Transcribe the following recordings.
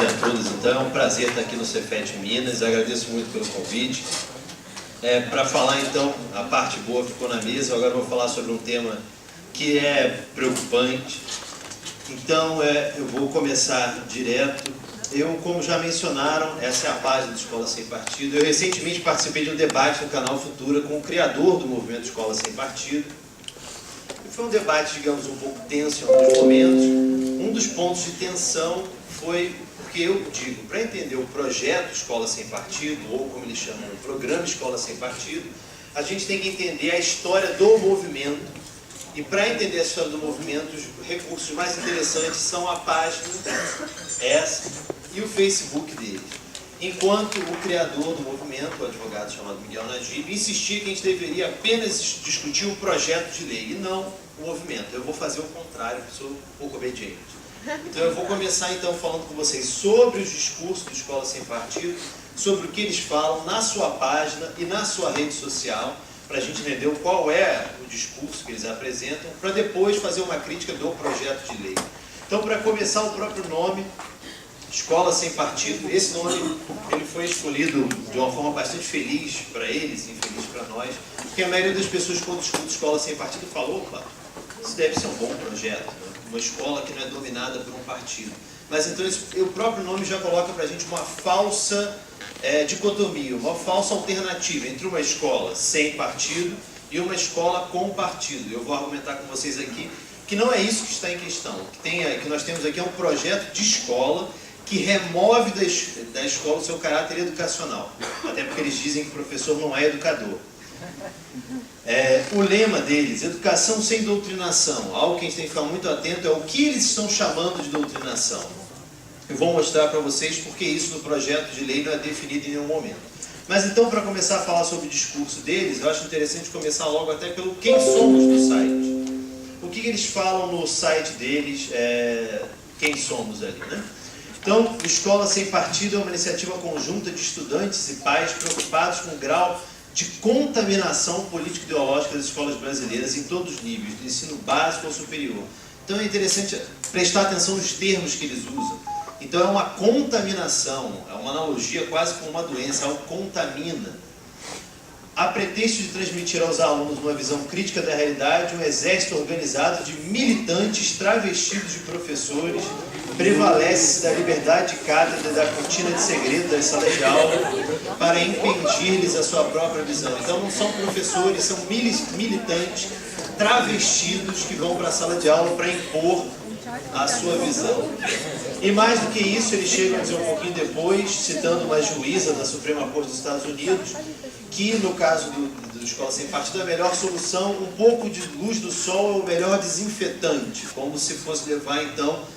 e a todas. Então, é um prazer estar aqui no Cefet Minas. Agradeço muito pelo convite. Para falar, então, a parte boa ficou na mesa. Agora eu vou falar sobre um tema que é preocupante. Então, eu vou começar direto. Como já mencionaram, essa é a página do Escola Sem Partido. Eu recentemente participei de um debate no canal Futura com o criador do movimento Escola Sem Partido. Foi um debate, digamos, um pouco tenso em alguns momentos. Um dos pontos de tensão foi porque eu digo, para entender o projeto Escola Sem Partido, ou como eles chamam, o programa Escola Sem Partido, a gente tem que entender a história do movimento. E para entender a história do movimento, os recursos mais interessantes são a página, essa, e o Facebook deles. Enquanto o criador do movimento, o advogado chamado Miguel Najib, insistia que a gente deveria apenas discutir o projeto de lei e não o movimento. Eu vou fazer o contrário, sou um pouco obediente. Então eu vou começar então falando com vocês sobre os discursos do Escola Sem Partido, sobre o que eles falam na sua página e na sua rede social, para a gente entender qual é o discurso que eles apresentam, para depois fazer uma crítica do projeto de lei. Então, para começar, o próprio nome, Escola Sem Partido, esse nome ele foi escolhido de uma forma bastante feliz para eles, infeliz para nós, porque a maioria das pessoas, quando escuta Escola Sem Partido, falou, opa, isso deve ser um bom projeto, né? Uma escola que não é dominada por um partido. Mas então o próprio nome já coloca para a gente uma falsa dicotomia, uma falsa alternativa entre uma escola sem partido e uma escola com partido. Eu vou argumentar com vocês aqui que não é isso que está em questão. O que nós temos aqui é um projeto de escola que remove da escola o seu caráter educacional. Até porque eles dizem que o professor não é educador. O lema deles, educação sem doutrinação, algo que a gente tem que ficar muito atento é o que eles estão chamando de doutrinação. Eu vou mostrar para vocês porque isso no projeto de lei não é definido em nenhum momento. Mas então, para começar a falar sobre o discurso deles, eu acho interessante começar logo até pelo quem somos no site. O que eles falam no site deles, quem somos ali, né? Então, o Escola Sem Partido é uma iniciativa conjunta de estudantes e pais preocupados com o grau de contaminação político-ideológica das escolas brasileiras em todos os níveis, do ensino básico ao superior. Então é interessante prestar atenção nos termos que eles usam. Então é uma contaminação, é uma analogia quase com uma doença, algo contamina. A pretexto de transmitir aos alunos uma visão crítica da realidade, um exército organizado de militantes travestidos de professores prevalece da liberdade de cátedra e da cortina de segredo das salas de aula para impedir-lhes a sua própria visão. Então não são professores, são militantes travestidos que vão para a sala de aula para impor a sua visão. E mais do que isso, eles chegam a dizer um pouquinho depois, citando uma juíza da Suprema Corte dos Estados Unidos, que no caso do Escola Sem Partido, a melhor solução, um pouco de luz do sol é o melhor desinfetante, como se fosse levar então,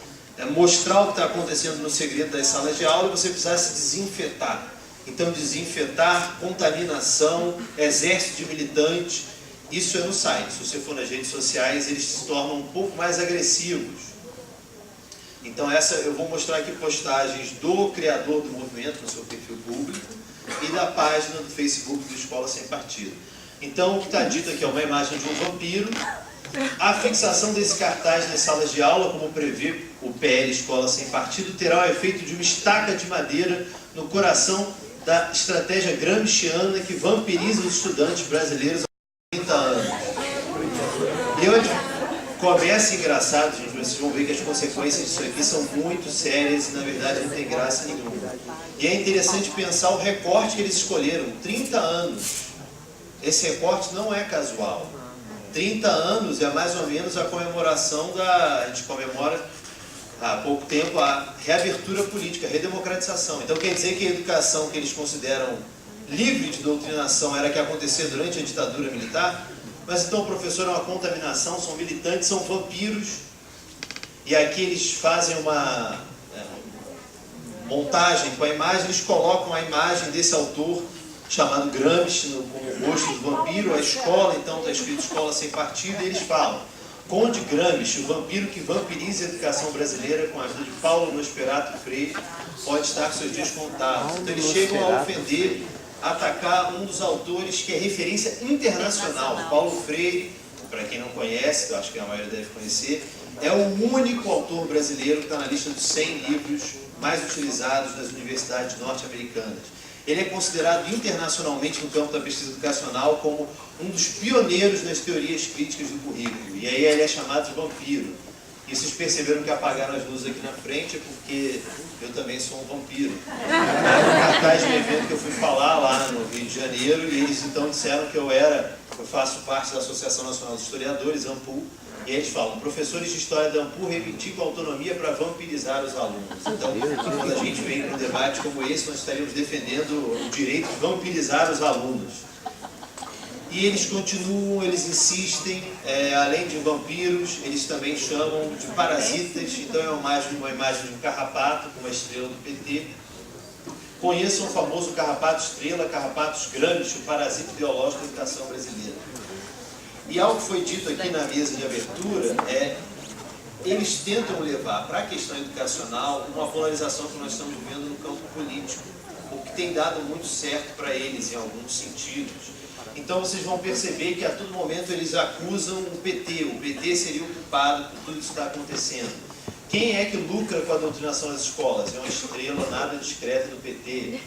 mostrar o que está acontecendo no segredo das salas de aula e você precisasse desinfetar. Então desinfetar, contaminação, exército de militantes, isso é no site. Se você for nas redes sociais, eles se tornam um pouco mais agressivos. Então eu vou mostrar aqui postagens do criador do movimento no seu perfil público e da página do Facebook do Escola Sem Partido. Então o que está dito aqui é uma imagem de um vampiro. A fixação desse cartaz nas salas de aula, como prevê o PL Escola Sem Partido, terá o efeito de uma estaca de madeira no coração da estratégia gramsciana que vampiriza os estudantes brasileiros há 30 anos. Começa engraçado, gente, vocês vão ver que as consequências disso aqui são muito sérias e na verdade não tem graça nenhuma. E é interessante pensar o recorte que eles escolheram, 30 anos. Esse recorte não é casual. 30 anos é mais ou menos a comemoração a gente comemora há pouco tempo a reabertura política, a redemocratização. Então quer dizer que a educação que eles consideram livre de doutrinação era que acontecia durante a ditadura militar? Mas então o professor é uma contaminação, são militantes, são vampiros. E aqui eles fazem uma montagem com a imagem, eles colocam a imagem desse autor chamado Gramsci, com o rosto do vampiro, a escola, então está escrito Escola Sem Partido, e eles falam: Conde Gramsci, o vampiro que vampiriza a educação brasileira com a ajuda de Paulo Nosferatu Freire, pode estar com seus dias contados. Então eles chegam a ofender, a atacar um dos autores que é referência internacional. Paulo Freire, para quem não conhece, eu acho que a maioria deve conhecer, é o único autor brasileiro que está na lista dos 100 livros mais utilizados nas universidades norte-americanas. Ele é considerado internacionalmente no campo da pesquisa educacional como um dos pioneiros nas teorias críticas do currículo. E aí ele é chamado de vampiro. E vocês perceberam que apagaram as luzes aqui na frente, é porque eu também sou um vampiro. Era um cartaz de um evento que eu fui falar lá no Rio de Janeiro, e eles então disseram que eu faço parte da Associação Nacional dos Historiadores, ANPU, e eles falam, professores de História da ANPU reivindicam a autonomia para vampirizar os alunos. Então, quando a gente vem para um debate como esse, nós estaríamos defendendo o direito de vampirizar os alunos. E eles continuam, eles insistem, além de vampiros, eles também chamam de parasitas, então é uma imagem de um carrapato com uma estrela do PT. Conheçam o famoso carrapato estrela, carrapatos grandes, o parasita ideológico da educação brasileira. E algo que foi dito aqui na mesa de abertura eles tentam levar para a questão educacional uma polarização que nós estamos vivendo no campo político, o que tem dado muito certo para eles em alguns sentidos. Então vocês vão perceber que a todo momento eles acusam o PT seria o culpado por tudo isso que está acontecendo. Quem é que lucra com a doutrinação das escolas? É uma estrela nada discreta do PT.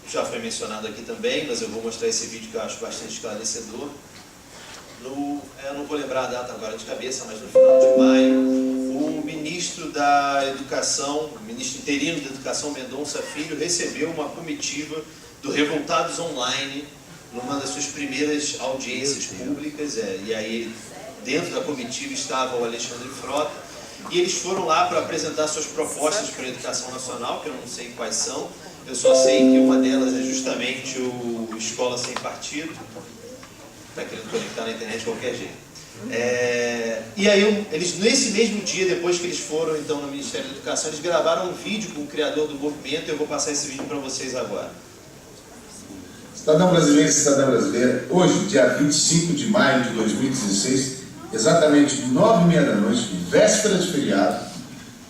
Já foi mencionado aqui também, mas eu vou mostrar esse vídeo que eu acho bastante esclarecedor. Eu não vou lembrar a data agora de cabeça, mas no final de maio, o ministro da Educação, o ministro interino da Educação, Mendonça Filho, recebeu uma comitiva do Revoltados Online, numa das suas primeiras audiências públicas, e aí dentro da comitiva estava o Alexandre Frota, e eles foram lá para apresentar suas propostas para a educação nacional, que eu não sei quais são, eu só sei que uma delas é justamente o Escola Sem Partido, está querendo conectar na internet de qualquer jeito. E aí, eles, nesse mesmo dia, depois que eles foram então no Ministério da Educação, eles gravaram um vídeo com o criador do movimento, e eu vou passar esse vídeo para vocês agora. Cidadão brasileiro e cidadã brasileira, hoje, dia 25 de maio de 2016, exatamente 9h30 da noite, véspera de feriado,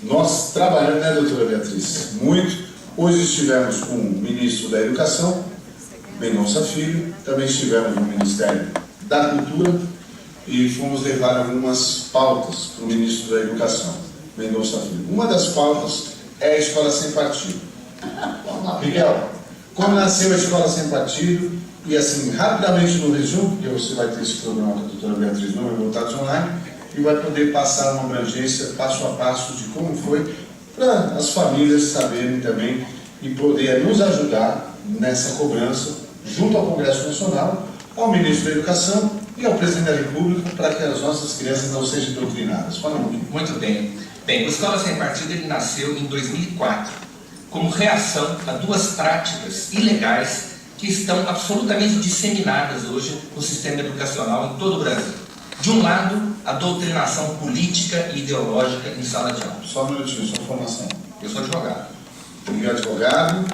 nós trabalhamos, né, doutora Beatriz? Muito. Hoje estivemos com o ministro da Educação, Mendonça Filho, também estivemos no Ministério da Cultura e fomos levar algumas pautas para o ministro da Educação, Mendonça Filho. Uma das pautas é a Escola Sem Partido. Miguel, como nasceu a Escola Sem Partido, e assim, rapidamente no resumo, porque você vai ter esse programa com a doutora Beatriz no Revoltados Online, e vai poder passar uma abrangência passo a passo de como foi, para as famílias saberem também e poder nos ajudar nessa cobrança, junto ao Congresso Nacional, ao Ministro da Educação e ao Presidente da República, para que as nossas crianças não sejam doutrinadas. Fala um pouquinho. Muito bem. Bem, o Escola Sem Partido ele nasceu em 2004. Como reação a duas práticas ilegais que estão absolutamente disseminadas hoje no sistema educacional em todo o Brasil. De um lado, a doutrinação política e ideológica em sala de aula. Só um minutinho, sua formação. Eu sou advogado. Ele é advogado.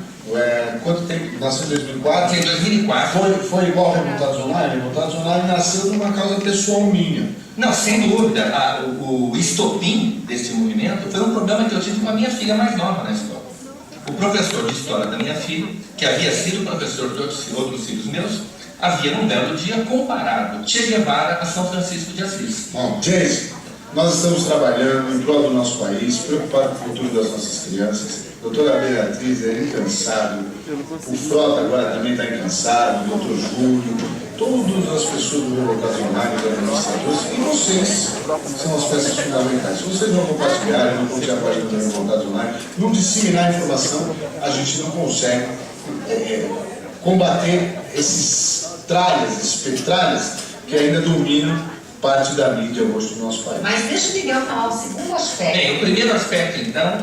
Quanto tempo? Nasceu em 2004? Em 2004. Foi igual ao Revoltados Online? Revoltados Online nasceu de uma causa pessoal minha. Não, sem dúvida. O estopim desse movimento foi um problema que eu tive com a minha filha mais nova na escola. O professor de história da minha filha, que havia sido professor de outros filhos meus, havia num belo dia comparado Che Guevara a São Francisco de Assis. Bom, gente, nós estamos trabalhando em prol do nosso país, preocupados com o futuro das nossas crianças. Doutora Beatriz é incansável, o Frota agora também está incansável, o doutor Júlio, todas as pessoas do Revoltados Online, dos administradores, e vocês são as peças fundamentais. Se vocês não compartilharem, não curtir a página do Revoltados Online, não disseminar a informação, a gente não consegue combater esses tralhas, esses petralhas que ainda dominam parte da mídia hoje do nosso país. Mas deixa o Miguel falar o segundo aspecto. Bem, o primeiro aspecto, então,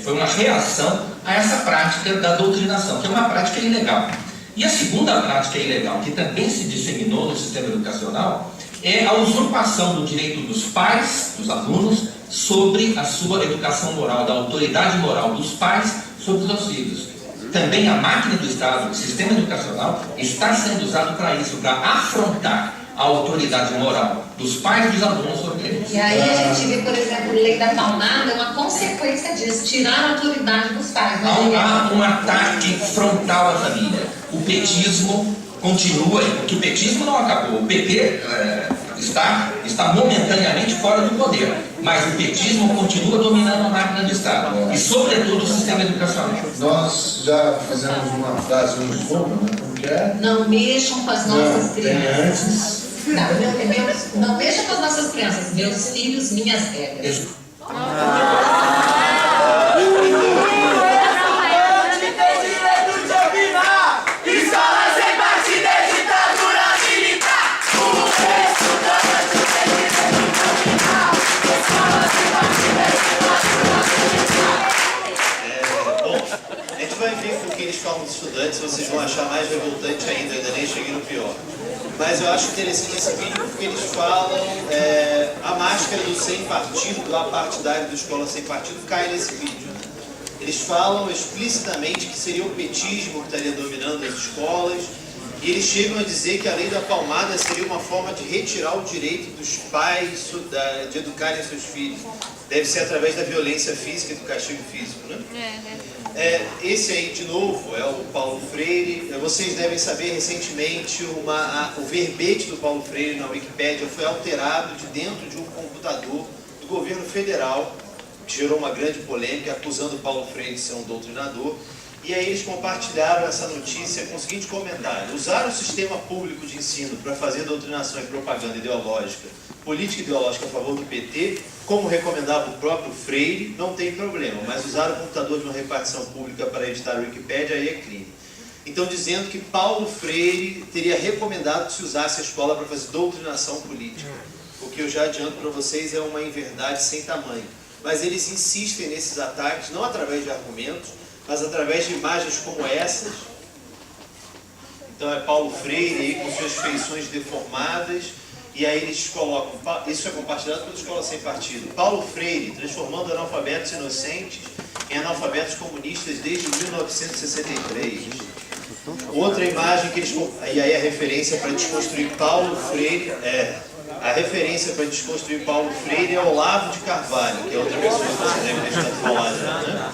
foi uma reação a essa prática da doutrinação, que é uma prática ilegal. E a segunda prática ilegal, que também se disseminou no sistema educacional, é a usurpação do direito dos pais, dos alunos, sobre a sua educação moral, da autoridade moral dos pais sobre os seus filhos. Também a máquina do Estado, o sistema educacional, está sendo usado para isso, para afrontar a autoridade moral dos pais e dos alunos sobre eles. E aí a gente vê, por exemplo, a lei da paunada é uma consequência disso, tirar a autoridade dos pais. Há um ataque frontal à família. O petismo continua, porque o petismo não acabou. O PT está momentaneamente fora do poder. mas o petismo continua dominando a máquina do Estado, e sobretudo o sistema educacional. Nós já fizemos uma frase, um slogan, né? Como que é? Não mexam com as nossas Não, tem crianças. antes. Não mexam com as nossas crianças. Meus filhos, minhas regras. A gente vai ver com o que eles falam dos estudantes, vocês vão achar mais revoltante ainda, ainda nem cheguei no pior. Mas eu acho interessante esse vídeo porque eles falam a máscara do sem partido, do apartidário da escola sem partido, cai nesse vídeo. Né? Eles falam explicitamente que seria o petismo que estaria dominando as escolas, e eles chegam a dizer que a lei da palmada seria uma forma de retirar o direito dos pais de educarem seus filhos. Deve ser através da violência física e do castigo físico, né? Esse aí, de novo, é o Paulo Freire. Vocês devem saber, recentemente, o verbete do Paulo Freire na Wikipédia foi alterado de dentro de um computador do governo federal, que gerou uma grande polêmica, acusando o Paulo Freire de ser um doutrinador. E aí eles compartilharam essa notícia com o seguinte comentário: usar o sistema público de ensino para fazer doutrinação e propaganda ideológica, política ideológica a favor do PT, como recomendava o próprio Freire, não tem problema, mas usar o computador de uma repartição pública para editar a Wikipédia aí é crime. Então, dizendo que Paulo Freire teria recomendado que se usasse a escola para fazer doutrinação política. O que eu já adianto para vocês é uma inverdade sem tamanho. Mas eles insistem nesses ataques, não através de argumentos, mas através de imagens como essas. Então é Paulo Freire aí, com suas feições deformadas, e aí eles colocam, isso é compartilhado pela Escola Sem Partido, Paulo Freire transformando analfabetos inocentes em analfabetos comunistas desde 1963. Outra imagem que eles, e aí a referência para desconstruir Paulo Freire a referência para desconstruir Paulo Freire é Olavo de Carvalho, que é outra pessoa que você deve ter estado falando, né?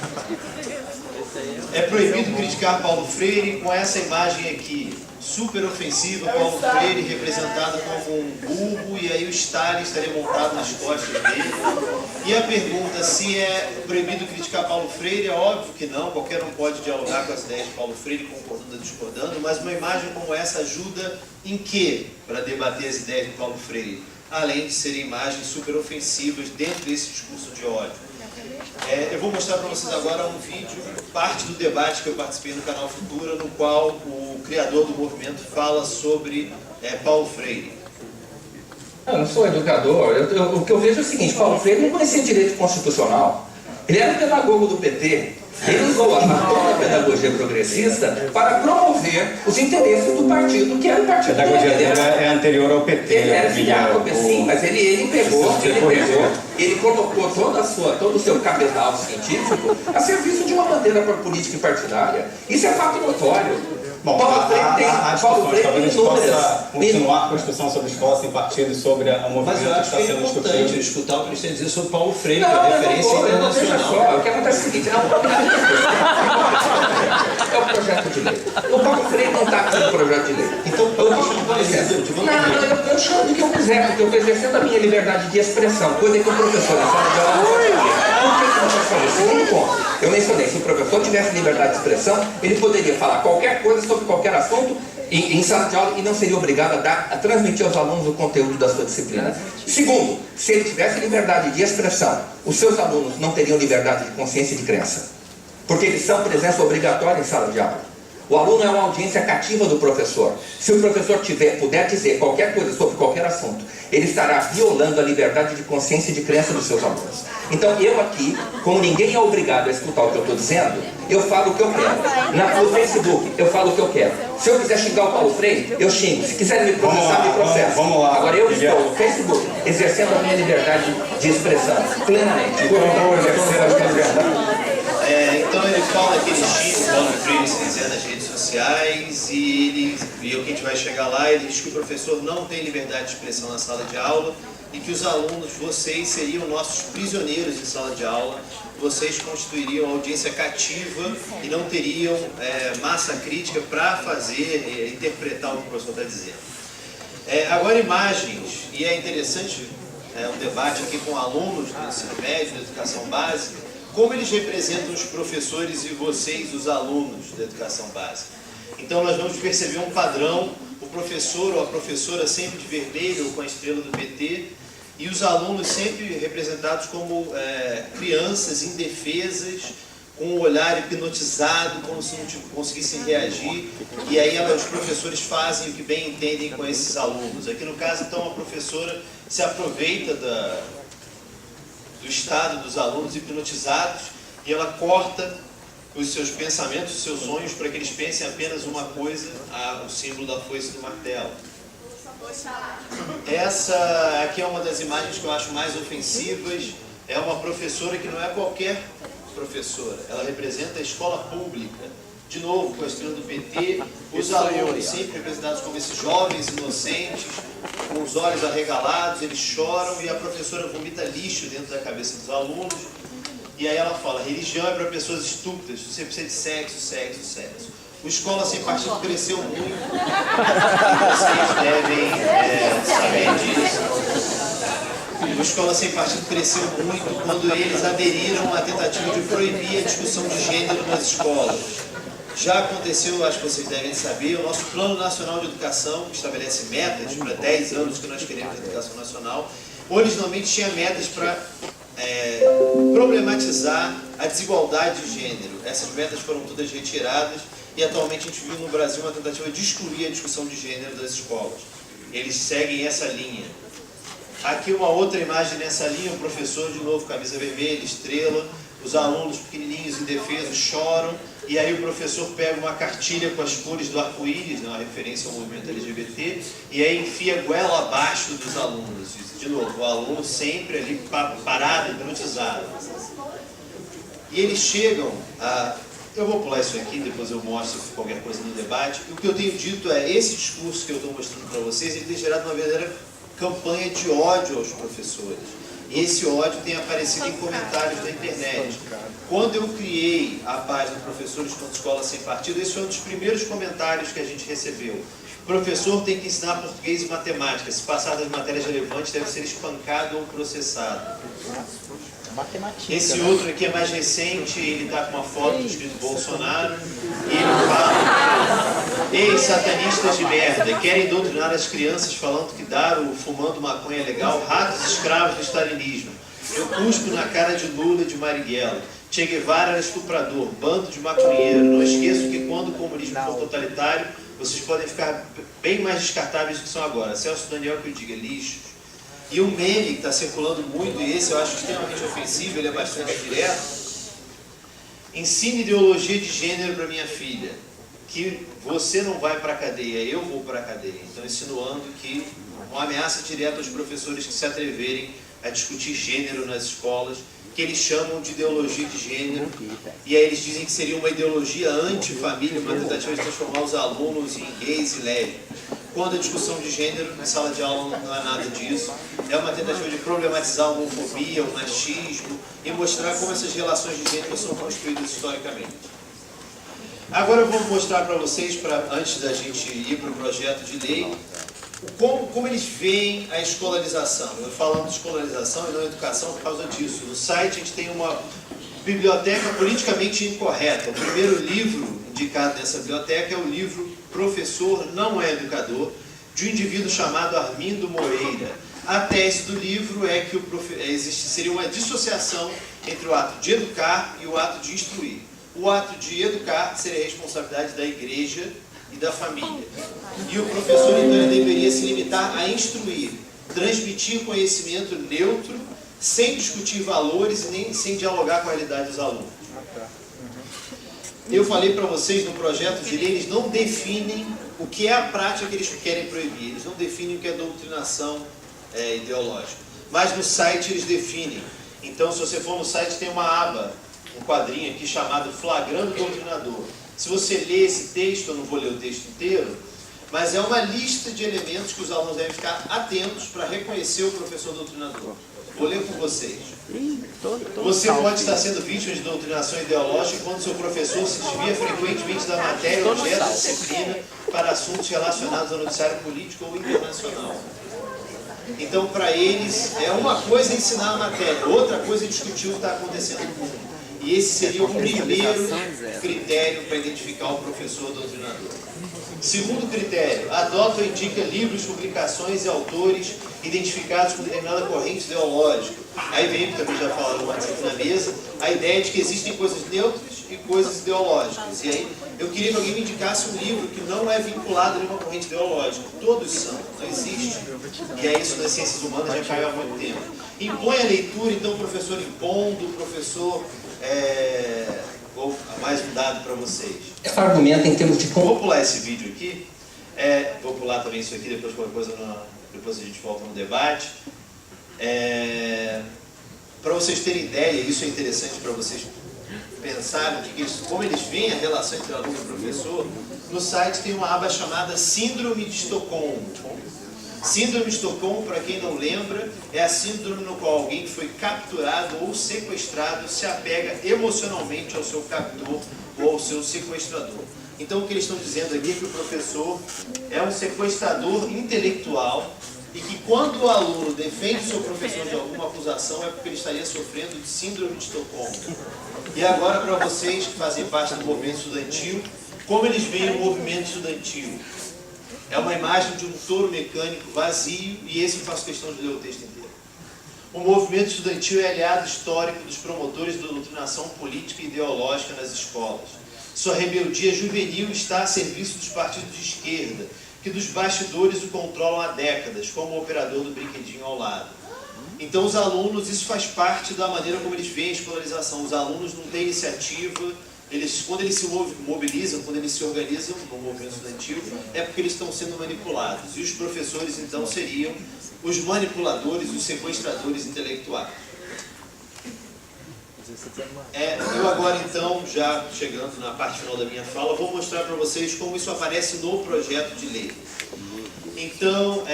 É proibido criticar Paulo Freire com essa imagem aqui, super ofensiva, Paulo Freire representado como um burro, e aí o Stalin estaria montado nas costas dele. E a pergunta, se é proibido criticar Paulo Freire, é óbvio que não, qualquer um pode dialogar com as ideias de Paulo Freire, concordando ou discordando, mas uma imagem como essa ajuda em quê para debater as ideias de Paulo Freire? Além de serem imagens super ofensivas dentro desse discurso de ódio. Eu vou mostrar para vocês agora um vídeo, parte do debate que eu participei no canal Futura, no qual o criador do movimento fala sobre Paulo Freire. Eu não sou educador, o que eu vejo é o seguinte: Paulo Freire não conhecia direito constitucional, ele era um pedagogo do PT. Ele usou a toda a pedagogia progressista para promover os interesses do partido, que era o partido dele. A pedagogia dele é anterior ao PT. Ele era filiado ao PT, sim, mas ele colocou todo o seu cabedal científico a serviço de uma bandeira política e partidária. Isso é fato notório. Bom, Paulo Freire tem talvez a gente inúmeras. possa continuar com a discussão sobre escola sem partido, sobre o movimento Mas eu acho que é importante escutar o que eles têm a dizer sobre Paulo Freire, que é referência internacional. Veja só, o que acontece é o seguinte: é o projeto de lei. O Paulo Freire não está com o projeto de lei. Então, eu chamo do que eu quiser, porque eu estou exercendo a minha liberdade de expressão, coisa que o professor na sala de aula não pode fazer. Por que eu não posso fazer? Segundo ponto, eu mencionei, se o professor tivesse liberdade de expressão, ele poderia falar qualquer coisa sobre qualquer assunto em sala de aula e não seria obrigado a transmitir aos alunos o conteúdo da sua disciplina. Segundo, se ele tivesse liberdade de expressão, os seus alunos não teriam liberdade de consciência e de crença, porque eles são presença obrigatória em sala de aula. O aluno é uma audiência cativa do professor. Se o professor puder dizer qualquer coisa sobre qualquer assunto, ele estará violando a liberdade de consciência e de crença dos seus alunos. Então eu aqui, como ninguém é obrigado a escutar o que eu estou dizendo, eu falo o que eu quero. No Facebook, eu falo o que eu quero. Se eu quiser xingar o Paulo Freire, eu xingo. Se quiserem me processar, me processam. Vamos lá. Agora eu estou no Facebook, exercendo a minha liberdade de expressão, plenamente. Então ele fala que ele xinga o Paulo Freire, se quiser, nas redes sociais, e o que a gente vai chegar lá, ele diz que o professor não tem liberdade de expressão na sala de aula e que os alunos, vocês, seriam nossos prisioneiros em sala de aula, vocês constituiriam audiência cativa e não teriam massa crítica para fazer, interpretar o que o professor está dizendo. Agora imagens, e é interessante um debate aqui com alunos do ensino médio, da educação básica, como eles representam os professores e vocês, os alunos da educação básica. Então nós vamos perceber um padrão, o professor ou a professora sempre de vermelho ou com a estrela do PT, e os alunos sempre representados como crianças indefesas, com o olhar hipnotizado, como se não conseguissem reagir, e aí os professores fazem o que bem entendem com esses alunos. Aqui no caso, então, a professora se aproveita do estado dos alunos hipnotizados e ela corta os seus pensamentos, os seus sonhos, para que eles pensem apenas uma coisa, o símbolo da foice e do martelo. Essa aqui é uma das imagens que eu acho mais ofensivas. É uma professora que não é qualquer professora, ela representa a escola pública. De novo, com a estrela do PT, os alunos sempre representados como esses jovens inocentes, com os olhos arregalados, eles choram e a professora vomita lixo dentro da cabeça dos alunos. E aí ela fala, religião é para pessoas estúpidas, você precisa de sexo, sexo, sexo. O Escola Sem Partido cresceu muito, e vocês devem saber disso. O Escola Sem Partido cresceu muito quando eles aderiram à tentativa de proibir a discussão de gênero nas escolas. Já aconteceu, acho que vocês devem saber, o nosso Plano Nacional de Educação, que estabelece metas para 10 anos que nós queremos a educação nacional, originalmente tinha metas para problematizar a desigualdade de gênero. Essas metas foram todas retiradas e atualmente a gente viu no Brasil uma tentativa de excluir a discussão de gênero das escolas. Eles seguem essa linha. Aqui uma outra imagem nessa linha, o professor de novo, camisa vermelha, estrela, os alunos pequenininhos indefesos choram, e aí o professor pega uma cartilha com as cores do arco-íris, uma referência ao movimento LGBT, e aí enfia a goela abaixo dos alunos. De novo, o aluno sempre ali parado, hipnotizado. E eles chegam a... Eu vou pular isso aqui, depois eu mostro qualquer coisa no debate. O que eu tenho dito é, esse discurso que eu estou mostrando para vocês, ele tem gerado uma verdadeira campanha de ódio aos professores. E esse ódio tem aparecido em comentários da internet. Quando eu criei a página Professores contra Escola Sem Partido, esse foi um dos primeiros comentários que a gente recebeu. Professor tem que ensinar português e matemática. Se passar das matérias relevantes, deve ser espancado ou processado. Esse outro aqui é mais recente, ele está com uma foto escrito Bolsonaro, e ele fala: ei, satanistas de merda, querem doutrinar as crianças falando que dar ou fumando maconha é legal, ratos escravos do stalinismo. Eu cuspo na cara de Lula e de Marighella. Che Guevara era estuprador, bando de maconheiro. Não esqueço que quando o comunismo for totalitário, vocês podem ficar bem mais descartáveis do que são agora. Celso Daniel que eu diga, lixo. E um meme que está circulando muito, e esse eu acho extremamente ofensivo, ele é bastante direto. Ensine ideologia de gênero para minha filha, que você não vai para a cadeia, eu vou para a cadeia. Então, insinuando que uma ameaça direta aos professores que se atreverem a discutir gênero nas escolas, que eles chamam de ideologia de gênero, e aí eles dizem que seria uma ideologia anti-família, uma tentativa de transformar os alunos em gays e lésbicas. Quando a discussão de gênero em sala de aula não é nada disso, é uma tentativa de problematizar a homofobia, o machismo, e mostrar como essas relações de gênero são construídas historicamente. Agora eu vou mostrar para vocês, antes da gente ir para o projeto de lei, como eles veem a escolarização. Eu falando de escolarização e não educação por causa disso. No site a gente tem uma biblioteca politicamente incorreta. O primeiro livro indicado nessa biblioteca é o livro Professor Não é Educador, de um indivíduo chamado Armindo Moreira. A tese do livro é que seria uma dissociação entre o ato de educar e o ato de instruir. O ato de educar seria a responsabilidade da igreja e da família. E o professor, então, ele deveria se limitar a instruir, transmitir conhecimento neutro, sem discutir valores e nem sem dialogar com a realidade dos alunos. Eu falei para vocês no projeto de lei, eles não definem o que é a prática que eles querem proibir, eles não definem o que é doutrinação ideológica, mas no site eles definem. Então, se você for no site, tem uma aba, um quadrinho aqui chamado Flagrando Doutrinador. Se você ler esse texto, eu não vou ler o texto inteiro, mas é uma lista de elementos que os alunos devem ficar atentos para reconhecer o professor doutrinador. Vou ler com vocês. Você pode estar sendo vítima de doutrinação ideológica quando seu professor se desvia frequentemente da matéria objeto de disciplina para assuntos relacionados ao noticiário político ou internacional. Então, para eles, é uma coisa ensinar a matéria, outra coisa é discutir o que está acontecendo no mundo. E esse seria o primeiro critério para identificar o professor doutrinador. Segundo critério, adota ou indica livros, publicações e autores identificados com determinada corrente ideológica. Aí vem, que também já falaram antes aqui na mesa, a ideia de que existem coisas neutras e coisas ideológicas. E aí eu queria que alguém me indicasse um livro que não é vinculado a nenhuma corrente ideológica. Todos são, não existe. E é isso nas ciências humanas, já caiu há muito tempo. Impõe a leitura, então o professor impondo, o professor... Vou mais um dado para vocês. Esse argumento em termos de... Vou pular esse vídeo aqui. Vou pular também isso aqui, depois qualquer coisa depois a gente volta no debate. Para vocês terem ideia, isso é interessante para vocês pensarem como eles veem a relação entre aluno e professor. No site tem uma aba chamada Síndrome de Estocolmo. Síndrome de Estocolmo, para quem não lembra, é a síndrome no qual alguém que foi capturado ou sequestrado se apega emocionalmente ao seu captor ou ao seu sequestrador. Então, o que eles estão dizendo aqui é que o professor é um sequestrador intelectual e que quando o aluno defende o seu professor de alguma acusação é porque ele estaria sofrendo de síndrome de Estocolmo. E agora, para vocês que fazem parte do movimento estudantil, como eles veem o movimento estudantil? É uma imagem de um touro mecânico vazio, e esse eu faço questão de ler o texto inteiro. O movimento estudantil é aliado histórico dos promotores da doutrinação política e ideológica nas escolas. Sua rebeldia juvenil está a serviço dos partidos de esquerda, que dos bastidores o controlam há décadas, como o operador do brinquedinho ao lado. Então os alunos, isso faz parte da maneira como eles veem a escolarização. Os alunos não têm iniciativa. Quando eles se mobilizam, quando eles se organizam no movimento estudantil, é porque eles estão sendo manipulados. E os professores, então, seriam os manipuladores, os sequestradores intelectuais. Eu agora, então, já chegando na parte final da minha fala, vou mostrar para vocês como isso aparece no projeto de lei. Então,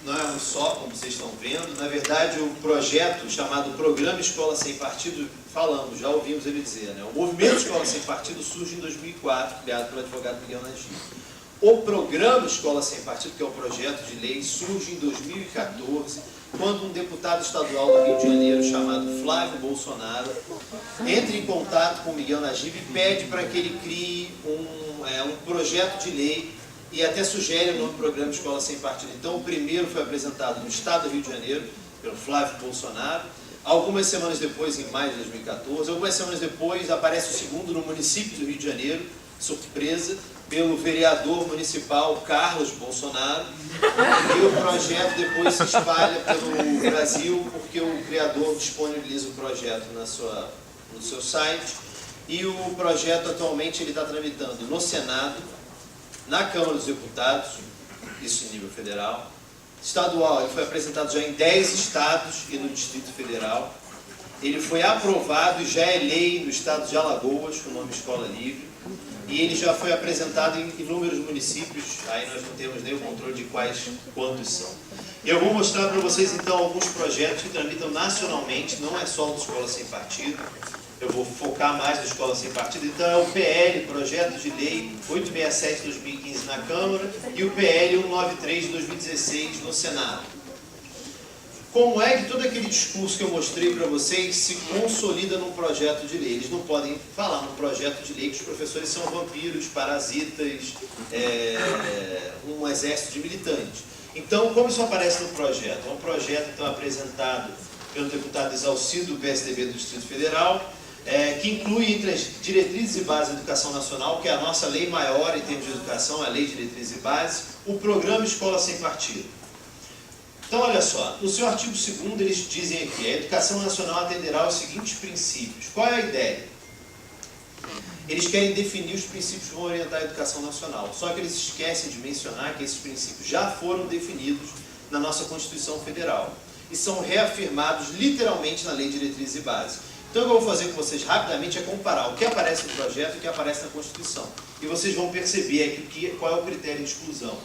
não é um só, como vocês estão vendo. Na verdade, o projeto chamado Programa Escola Sem Partido, já ouvimos ele dizer, né? O movimento Escola Sem Partido surge em 2004, criado pelo advogado Miguel Nagib. O Programa Escola Sem Partido, que é o projeto de lei, surge em 2014, quando um deputado estadual do Rio de Janeiro, chamado Flávio Bolsonaro, entra em contato com Miguel Nagib e pede para que ele crie um projeto de lei e até sugere o nome Programa Escola Sem Partido. Então, o primeiro foi apresentado no estado do Rio de Janeiro, pelo Flávio Bolsonaro. Algumas semanas depois, em maio de 2014, algumas semanas depois, aparece o segundo no município do Rio de Janeiro, surpresa, pelo vereador municipal Carlos Bolsonaro. E o projeto depois se espalha pelo Brasil, porque o criador disponibiliza o projeto no seu site. E o projeto atualmente ele está tramitando no Senado, na Câmara dos Deputados, isso em nível federal. Estadual, ele foi apresentado já em 10 estados e no Distrito Federal. Ele foi aprovado e já é lei no estado de Alagoas, com o nome Escola Livre. E ele já foi apresentado em inúmeros municípios, aí nós não temos nem o controle de quantos são. Eu vou mostrar para vocês, então, alguns projetos que tramitam nacionalmente, não é só do Escola Sem Partido. Eu vou focar mais na Escola Sem Partido. Então é o PL, Projeto de Lei 867 de 2015 na Câmara, e o PL 193 de 2016 no Senado. Como é que todo aquele discurso que eu mostrei para vocês se consolida num projeto de lei? Eles não podem falar num projeto de lei que os professores são vampiros, parasitas, um exército de militantes. Então, como isso aparece no projeto? É um projeto então, apresentado pelo deputado Exalcido, do PSDB do Distrito Federal, que inclui entre as diretrizes e bases da educação nacional, que é a nossa lei maior em termos de educação, a Lei de Diretrizes e Bases, o Programa Escola Sem Partido. Então, olha só, no seu artigo 2º eles dizem aqui, a educação nacional atenderá aos seguintes princípios. Qual é a ideia? Eles querem definir os princípios que vão orientar a educação nacional, só que eles esquecem de mencionar que esses princípios já foram definidos na nossa Constituição Federal e são reafirmados literalmente na Lei de Diretrizes e Bases. Então, o que eu vou fazer com vocês rapidamente é comparar o que aparece no projeto e o que aparece na Constituição. E vocês vão perceber aqui qual é o critério de exclusão.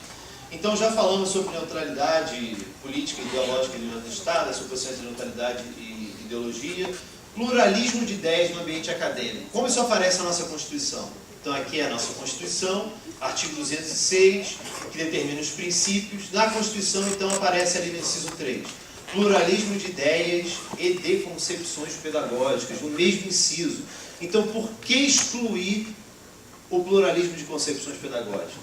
Então, já falamos sobre neutralidade política e ideológica do Estado, a suposição entre neutralidade e ideologia, pluralismo de ideias no ambiente acadêmico. Como isso aparece na nossa Constituição? Então aqui é a nossa Constituição, artigo 206, que determina os princípios. Na Constituição, então, aparece ali no inciso 3, pluralismo de ideias e de concepções pedagógicas, no mesmo inciso. Então, por que excluir o pluralismo de concepções pedagógicas?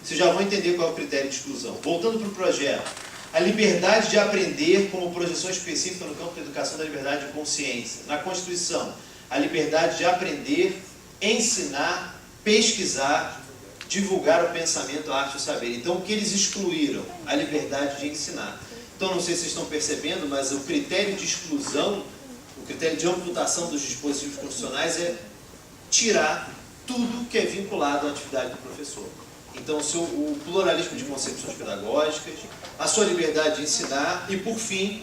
Vocês já vão entender qual é o critério de exclusão. Voltando para o projeto, a liberdade de aprender como projeção específica no campo da educação da liberdade de consciência. Na Constituição, a liberdade de aprender, ensinar, pesquisar, divulgar o pensamento, a arte e o saber. Então, o que eles excluíram? A liberdade de ensinar. Então, não sei se vocês estão percebendo, mas o critério de exclusão, o critério de amputação dos dispositivos constitucionais é tirar tudo que é vinculado à atividade do professor. Então, o pluralismo de concepções pedagógicas, a sua liberdade de ensinar e, por fim,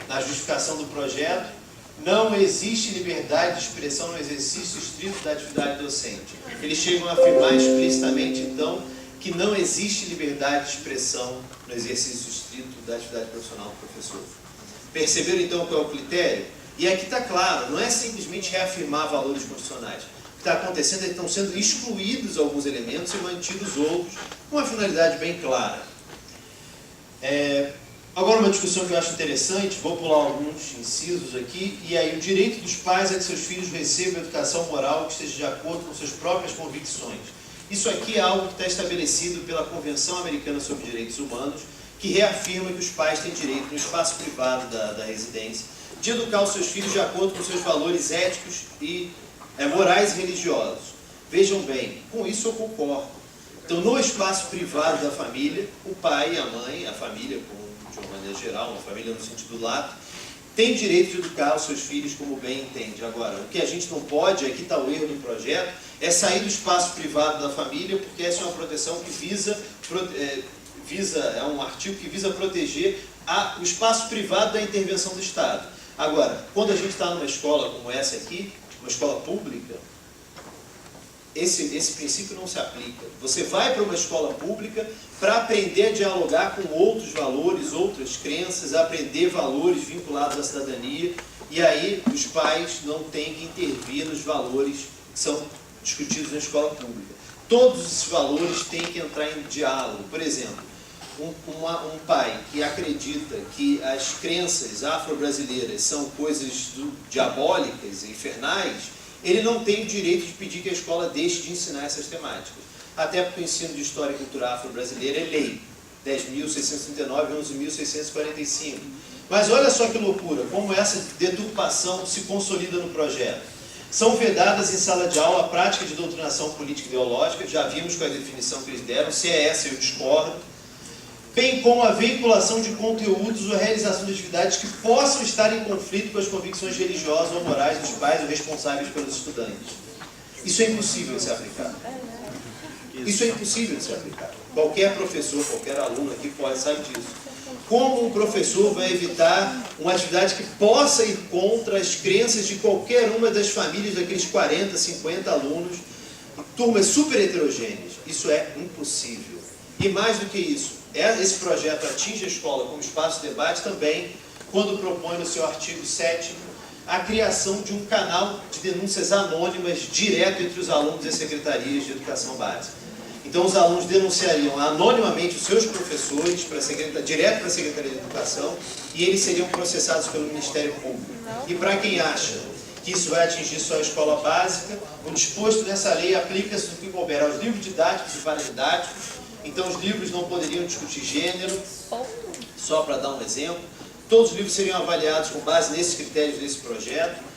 na justificação do projeto, não existe liberdade de expressão no exercício estrito da atividade docente. Eles chegam a afirmar explicitamente, então, que não existe liberdade de expressão no exercício estrito da atividade profissional do professor. Perceberam, então, qual é o critério? E aqui está claro, não é simplesmente reafirmar valores constitucionais. O que está acontecendo é que estão sendo excluídos alguns elementos e mantidos outros, com uma finalidade bem clara. Agora, uma discussão que eu acho interessante, vou pular alguns incisos aqui, e aí o direito dos pais é que seus filhos recebam educação moral que esteja de acordo com suas próprias convicções. Isso aqui é algo que está estabelecido pela Convenção Americana sobre Direitos Humanos, que reafirma que os pais têm direito, no espaço privado da residência, de educar os seus filhos de acordo com seus valores éticos e morais e religiosos. Vejam bem, com isso eu concordo. Então, no espaço privado da família, o pai e a mãe, a família, de uma maneira geral, uma família no sentido lato, tem direito de educar os seus filhos como bem entende. Agora, o que a gente não pode, aqui está o erro do projeto, é sair do espaço privado da família, porque essa é uma proteção que é um artigo que visa proteger o espaço privado da intervenção do Estado. Agora, quando a gente está numa escola como essa aqui, uma escola pública, esse princípio não se aplica. Você vai para uma escola pública para aprender a dialogar com outros valores, outras crenças, aprender valores vinculados à cidadania, e aí os pais não têm que intervir nos valores que são discutidos na escola pública. Todos esses valores têm que entrar em diálogo. Por exemplo, um pai que acredita que as crenças afro-brasileiras são coisas diabólicas, infernais, ele não tem o direito de pedir que a escola deixe de ensinar essas temáticas. Até porque o ensino de História e Cultura Afro-Brasileira é lei, 10.639 e 11.645. Mas olha só que loucura, como essa deturpação se consolida no projeto. São vedadas em sala de aula a prática de doutrinação política e ideológica, já vimos com a definição que eles deram, se é essa eu discordo, bem como a veiculação de conteúdos ou a realização de atividades que possam estar em conflito com as convicções religiosas ou morais dos pais ou responsáveis pelos estudantes. Isso é impossível de ser aplicado. Isso é impossível de ser aplicado. Qualquer professor, qualquer aluno aqui sabe disso. Como um professor vai evitar uma atividade que possa ir contra as crenças de qualquer uma das famílias daqueles 40, 50 alunos, turmas super heterogêneas? Isso é impossível. E mais do que isso, esse projeto atinge a escola como espaço de debate também, quando propõe no seu artigo 7º a criação de um canal de denúncias anônimas direto entre os alunos e secretarias de educação básica. Então, os alunos denunciariam anonimamente os seus professores direto para a Secretaria de Educação e eles seriam processados pelo Ministério Público. E para quem acha que isso vai atingir só a escola básica, o disposto nessa lei aplica-se no que couber aos livros didáticos e paradidáticos. Então, os livros não poderiam discutir gênero, só para dar um exemplo. Todos os livros seriam avaliados com base nesses critérios desse projeto.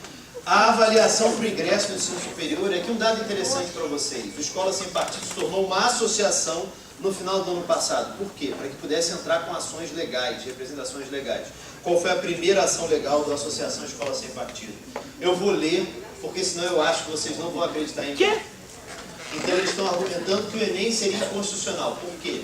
A avaliação para o ingresso no ensino superior, aqui um dado interessante para vocês. O Escola Sem Partido se tornou uma associação no final do ano passado. Por quê? Para que pudesse entrar com ações legais, representações legais. Qual foi a primeira ação legal da Associação Escola Sem Partido? Eu vou ler, porque senão eu acho que vocês não vão acreditar em mim. Então, eles estão argumentando que o Enem seria inconstitucional. Por quê?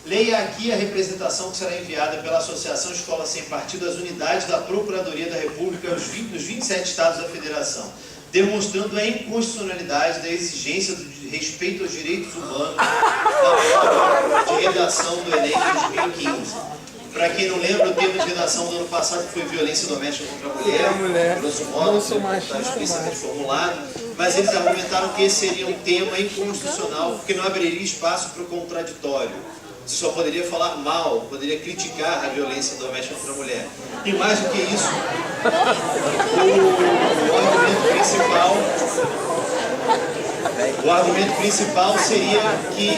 Leia aqui a representação que será enviada pela Associação Escola Sem Partido às unidades da Procuradoria da República nos 27 estados da Federação, demonstrando a inconstitucionalidade da exigência do respeito aos direitos humanos da prova de redação do Enem de 2015. Para quem não lembra, o tema de redação do ano passado foi violência doméstica contra a mulher. Grosso modo, está explicitamente formulado. Mas eles argumentaram que esse seria um tema inconstitucional, porque não abriria espaço para o contraditório. Você só poderia falar mal, poderia criticar a violência doméstica contra a mulher. E mais do que isso, o argumento principal seria que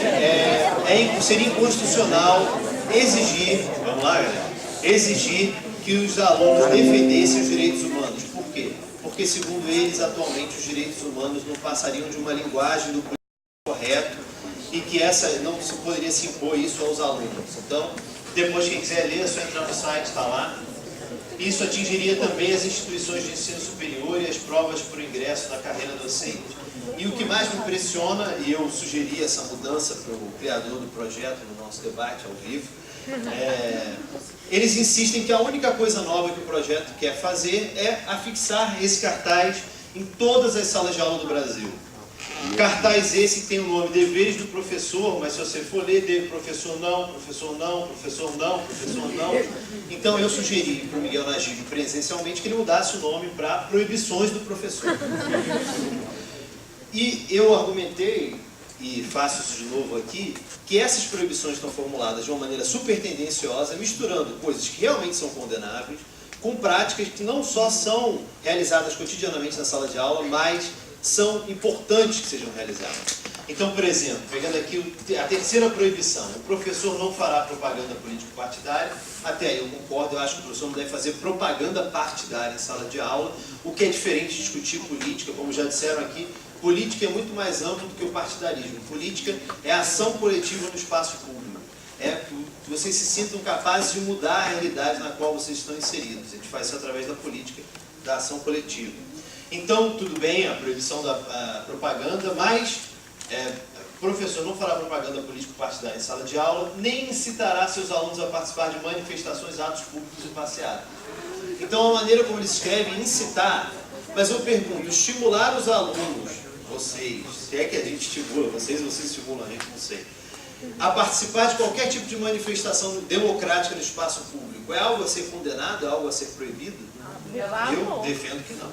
seria inconstitucional exigir, vamos lá, galera, exigir que os alunos defendessem os direitos humanos. Por quê? Porque, segundo eles, atualmente os direitos humanos não passariam de uma linguagem do político correto e que essa não se poderia se impor isso aos alunos. Então, depois, quem quiser ler, é só entrar no site, está lá. Isso atingiria também as instituições de ensino superior e as provas para o ingresso na carreira docente. E o que mais me impressiona, e eu sugeri essa mudança para o criador do projeto no nosso debate ao vivo, eles insistem que a única coisa nova que o projeto quer fazer é afixar esse cartaz em todas as salas de aula do Brasil. Cartaz esse que tem o nome Deveres do Professor, mas se você for ler, professor não, professor não, professor não, professor não. Então eu sugeri para o Miguel Nagibe presencialmente que ele mudasse o nome para Proibições do Professor. E eu argumentei, e faço isso de novo aqui, que essas proibições estão formuladas de uma maneira super tendenciosa, misturando coisas que realmente são condenáveis, com práticas que não só são realizadas cotidianamente na sala de aula, mas são importantes que sejam realizadas. Então, por exemplo, pegando aqui a terceira proibição, o professor não fará propaganda político-partidária. Até aí eu concordo, eu acho que o professor não deve fazer propaganda partidária em sala de aula, o que é diferente de discutir política, como já disseram aqui. Política é muito mais amplo do que o partidarismo. Política é a ação coletiva no espaço público. É que vocês se sintam capazes de mudar a realidade na qual vocês estão inseridos. A gente faz isso através da política, da ação coletiva. Então, tudo bem, a proibição da propaganda, mas o professor não fará propaganda político-partidária em sala de aula, nem incitará seus alunos a participar de manifestações, atos públicos e passeatas. Então, a maneira como eles escrevem, incitar, mas eu pergunto, estimular os alunos, vocês, se é que a gente estimula, vocês estimulam a gente, não sei, a participar de qualquer tipo de manifestação democrática no espaço público, é algo a ser condenado, é algo a ser proibido? Eu defendo que não.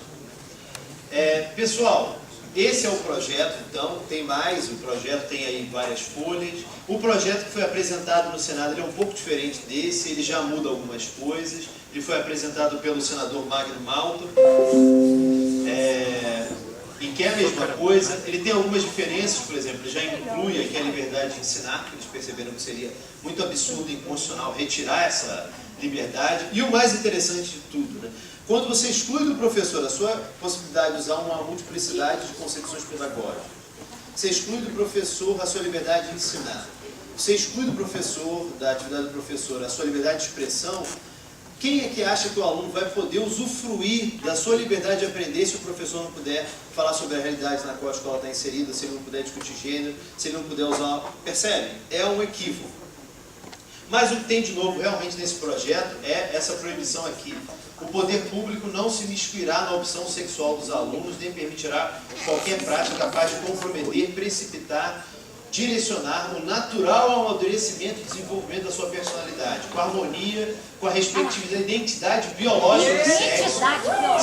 Pessoal, esse é o projeto, então, tem mais, o projeto tem aí várias folhas. O projeto que foi apresentado no Senado ele é um pouco diferente desse, ele já muda algumas coisas. Ele foi apresentado pelo senador Magno Malta, e que é a mesma coisa. Ele tem algumas diferenças, por exemplo, ele já inclui aqui a liberdade de ensinar, que eles perceberam que seria muito absurdo e inconstitucional retirar essa liberdade. E o mais interessante de tudo, né? Quando você exclui do professor a sua possibilidade de usar uma multiplicidade de concepções pedagógicas, você exclui do professor a sua liberdade de ensinar, você exclui do professor, da atividade do professor, a sua liberdade de expressão, quem é que acha que o aluno vai poder usufruir da sua liberdade de aprender se o professor não puder falar sobre a realidade na qual a escola está inserida, se ele não puder discutir gênero, se ele não puder usar... Percebe? É um equívoco. Mas o que tem de novo realmente nesse projeto é essa proibição aqui. O poder público não se miscuirá na opção sexual dos alunos, nem permitirá qualquer prática capaz de comprometer, precipitar, direcionar o natural amadurecimento e desenvolvimento da sua personalidade, com harmonia, com a respectiva identidade biológica do sexo,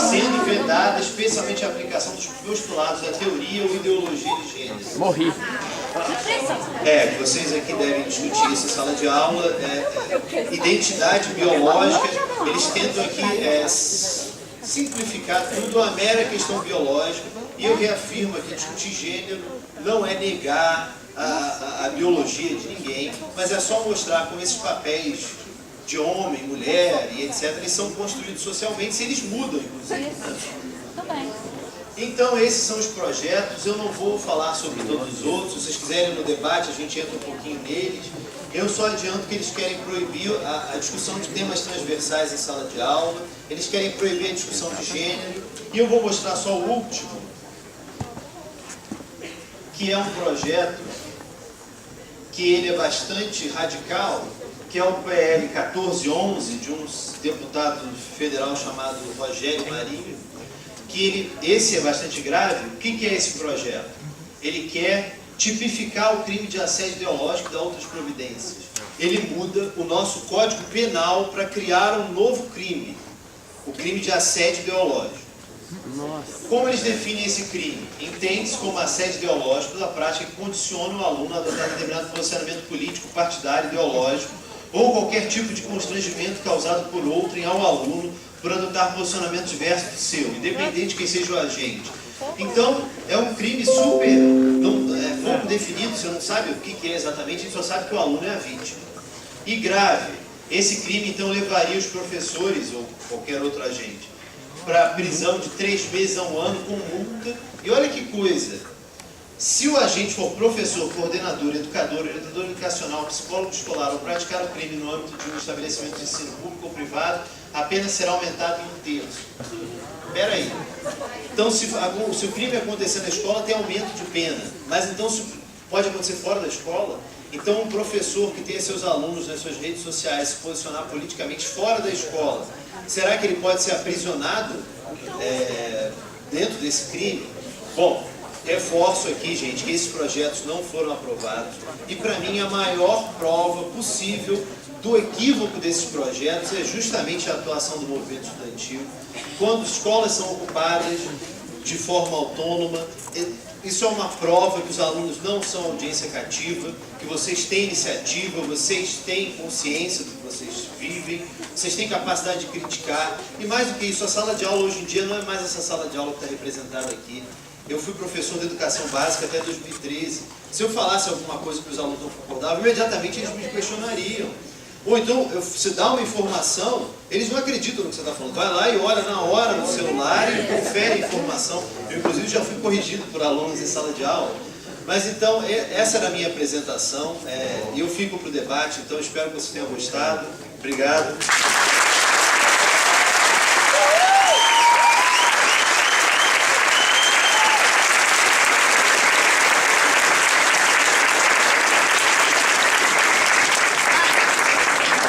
sendo vedada especialmente a aplicação dos postulados da teoria ou ideologia de gênero. Morri. Vocês aqui devem discutir isso em sala de aula. Identidade biológica, eles tentam aqui simplificar tudo a mera questão biológica, e eu reafirmo aqui, discutir gênero não é negar a biologia de ninguém, mas é só mostrar como esses papéis de homem, mulher e etc, eles são construídos socialmente, se eles mudam, inclusive. Então, esses são os projetos. Eu não vou falar sobre todos os outros. Se vocês quiserem no debate, a gente entra um pouquinho neles. Eu só adianto que eles querem proibir a discussão de temas transversais em sala de aula, eles querem proibir a discussão de gênero, e eu vou mostrar só o último, que é um projeto que ele é bastante radical, que é o PL 1411, de um deputado federal chamado Rogério Marinho, que esse é bastante grave. O que é esse projeto? Ele quer tipificar o crime de assédio ideológico e dar outras providências. Ele muda o nosso Código Penal para criar um novo crime, o crime de assédio ideológico. Como eles definem esse crime? Entende-se como assédio ideológico da prática que condiciona o aluno a adotar determinado posicionamento político, partidário, ideológico, ou qualquer tipo de constrangimento causado por outrem ao aluno por adotar posicionamento diverso do seu, independente de quem seja o agente. Então, é um crime super, pouco definido, você não sabe o que é exatamente, a gente só sabe que o aluno é a vítima. E grave, esse crime então levaria os professores, ou qualquer outro agente, para prisão de 3 meses a 1 ano com multa. E olha que coisa, se o agente for professor, coordenador, educador, orientador educacional, psicólogo escolar ou praticar o crime no âmbito de um estabelecimento de ensino público ou privado, a pena será aumentada em 1/3. Espera aí. Então, se o crime acontecer na escola, tem aumento de pena. Mas então, se pode acontecer fora da escola, então um professor que tenha seus alunos nas suas redes sociais se posicionar politicamente fora da escola, será que ele pode ser aprisionado dentro desse crime? Bom, reforço aqui, gente, que esses projetos não foram aprovados. E para mim a maior prova possível do equívoco desses projetos é justamente a atuação do movimento estudantil. Quando escolas são ocupadas de forma autônoma, isso é uma prova que os alunos não são audiência cativa, que vocês têm iniciativa, vocês têm consciência do que vocês vivem, vocês têm capacidade de criticar. E mais do que isso, a sala de aula hoje em dia não é mais essa sala de aula que está representada aqui. Eu fui professor de educação básica até 2013. Se eu falasse alguma coisa que os alunos não concordavam, imediatamente eles me questionariam. Ou então, você dá uma informação, eles não acreditam no que você está falando. Vai lá e olha na hora no celular e confere a informação. Eu, inclusive, já fui corrigido por alunos em sala de aula. Mas, então, essa era a minha apresentação. E eu fico para o debate, então espero que vocês tenham gostado. Obrigado.